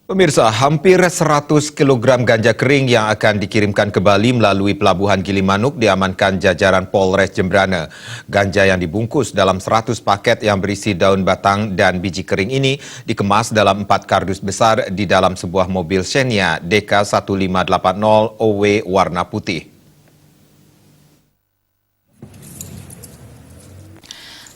Pemirsa, hampir 100 kg ganja kering yang akan dikirimkan ke Bali melalui pelabuhan Gilimanuk diamankan jajaran Polres Jembrana. Ganja yang dibungkus dalam 100 paket yang berisi daun batang dan biji kering ini dikemas dalam 4 kardus besar di dalam sebuah mobil Xenia DK1580 OW warna putih.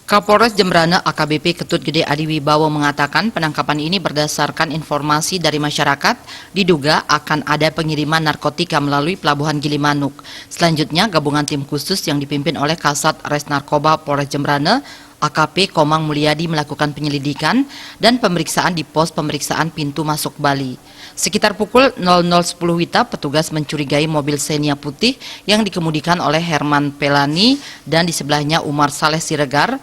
Kapolres Jembrana AKBP Ketut Gede Adi Wibowo mengatakan penangkapan ini berdasarkan informasi dari masyarakat diduga akan ada pengiriman narkotika melalui pelabuhan Gilimanuk. Selanjutnya gabungan tim khusus yang dipimpin oleh Kasat Res Narkoba Polres Jembrana AKP Komang Mulyadi melakukan penyelidikan dan pemeriksaan di pos pemeriksaan pintu masuk Bali. Sekitar pukul 00.10 WITA, petugas mencurigai mobil Xenia putih yang dikemudikan oleh Herman Pelani dan di sebelahnya Umar Saleh Siregar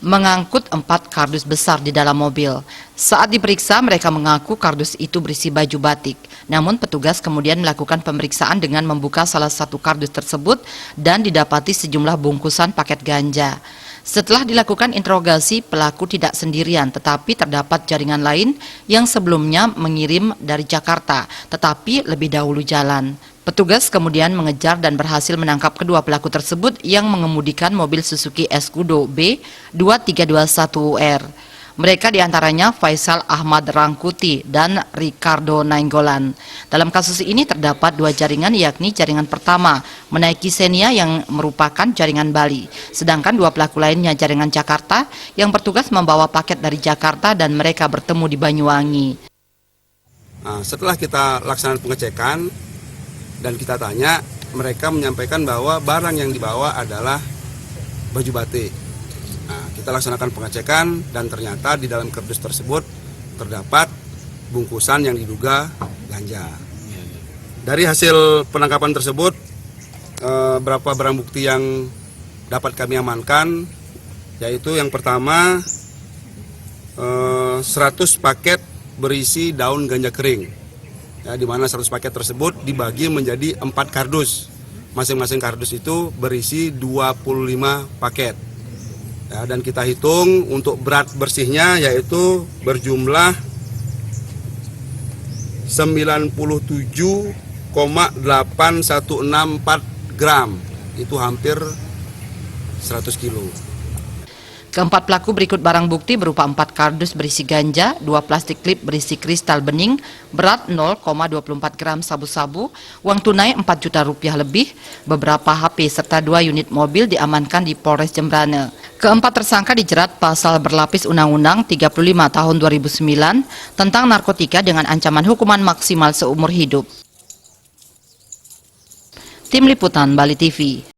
mengangkut 4 kardus besar di dalam mobil. Saat diperiksa, mereka mengaku kardus itu berisi baju batik. Namun petugas kemudian melakukan pemeriksaan dengan membuka salah satu kardus tersebut dan didapati sejumlah bungkusan paket ganja. Setelah dilakukan interogasi, pelaku tidak sendirian, tetapi terdapat jaringan lain yang sebelumnya mengirim dari Jakarta, tetapi lebih dahulu jalan. Petugas kemudian mengejar dan berhasil menangkap kedua pelaku tersebut yang mengemudikan mobil Suzuki Escudo B2321R. Mereka diantaranya Faisal Ahmad Rangkuti dan Ricardo Nainggolan. Dalam kasus ini terdapat 2 jaringan, yakni jaringan pertama menaiki Xenia yang merupakan jaringan Bali, sedangkan 2 pelaku lainnya jaringan Jakarta yang bertugas membawa paket dari Jakarta dan mereka bertemu di Banyuwangi. Nah, setelah kita laksanakan pengecekan dan kita tanya, mereka menyampaikan bahwa barang yang dibawa adalah baju batik. Nah, kita laksanakan pengecekan dan ternyata di dalam kardus tersebut terdapat bungkusan yang diduga ganja. Dari hasil penangkapan tersebut, berapa barang bukti yang dapat kami amankan, yaitu yang pertama 100 paket berisi daun ganja kering. Ya, di mana 100 paket tersebut dibagi menjadi 4 kardus. Masing-masing kardus itu berisi 25 paket. Ya, dan kita hitung untuk berat bersihnya yaitu berjumlah 97,8164 gram. Itu hampir 100 kilo. Keempat pelaku berikut barang bukti berupa 4 kardus berisi ganja, 2 plastik klip berisi kristal bening, berat 0,24 gram sabu-sabu, uang tunai 4 juta rupiah lebih, beberapa HP serta 2 unit mobil diamankan di Polres Jembrana. Keempat tersangka dijerat pasal berlapis Undang-Undang 35 tahun 2009 tentang narkotika dengan ancaman hukuman maksimal seumur hidup. Tim Liputan Bali TV.